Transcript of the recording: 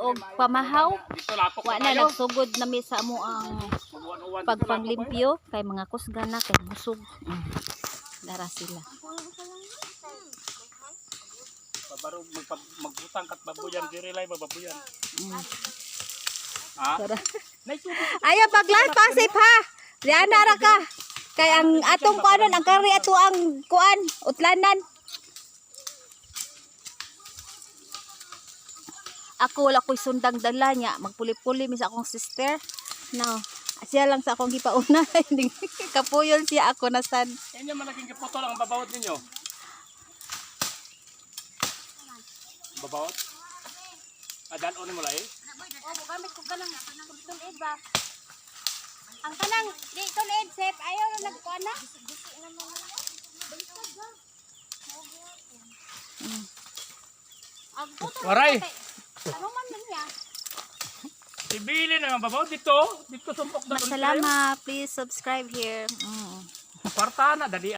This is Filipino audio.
og pamahaw. Dito lapok Wa na nagsugod na mi sa amo ang pagpanglimpyo kay mga kusga na kay musog. Dara sila. Pabaro magbutang kat babuyan diri lay babuyan. Ha? Dara. Ayo paglas pasip ha. Diyan ra ka. Kay ang atong kanon ang kari ato ang kuan utlanan. Ako wala ko'y sundang dala niya. Magpuli-puli mi sa akong sister. No. Siya lang sa akong gipauna. Kapuyon siya ako nasad. Inyo man naging kapoto lang ang babawot ninyo. Babawot? Adalon mo lay. Oh, gamit ko ganang tulid ba? Ang kanang di tulid sep ayaw na nagkuan na. Ang puto. Waray. Ano man niya? Ibili na ang babawot dito. Dito sumpok na. Salamat. Please subscribe here. Kwarta na dali.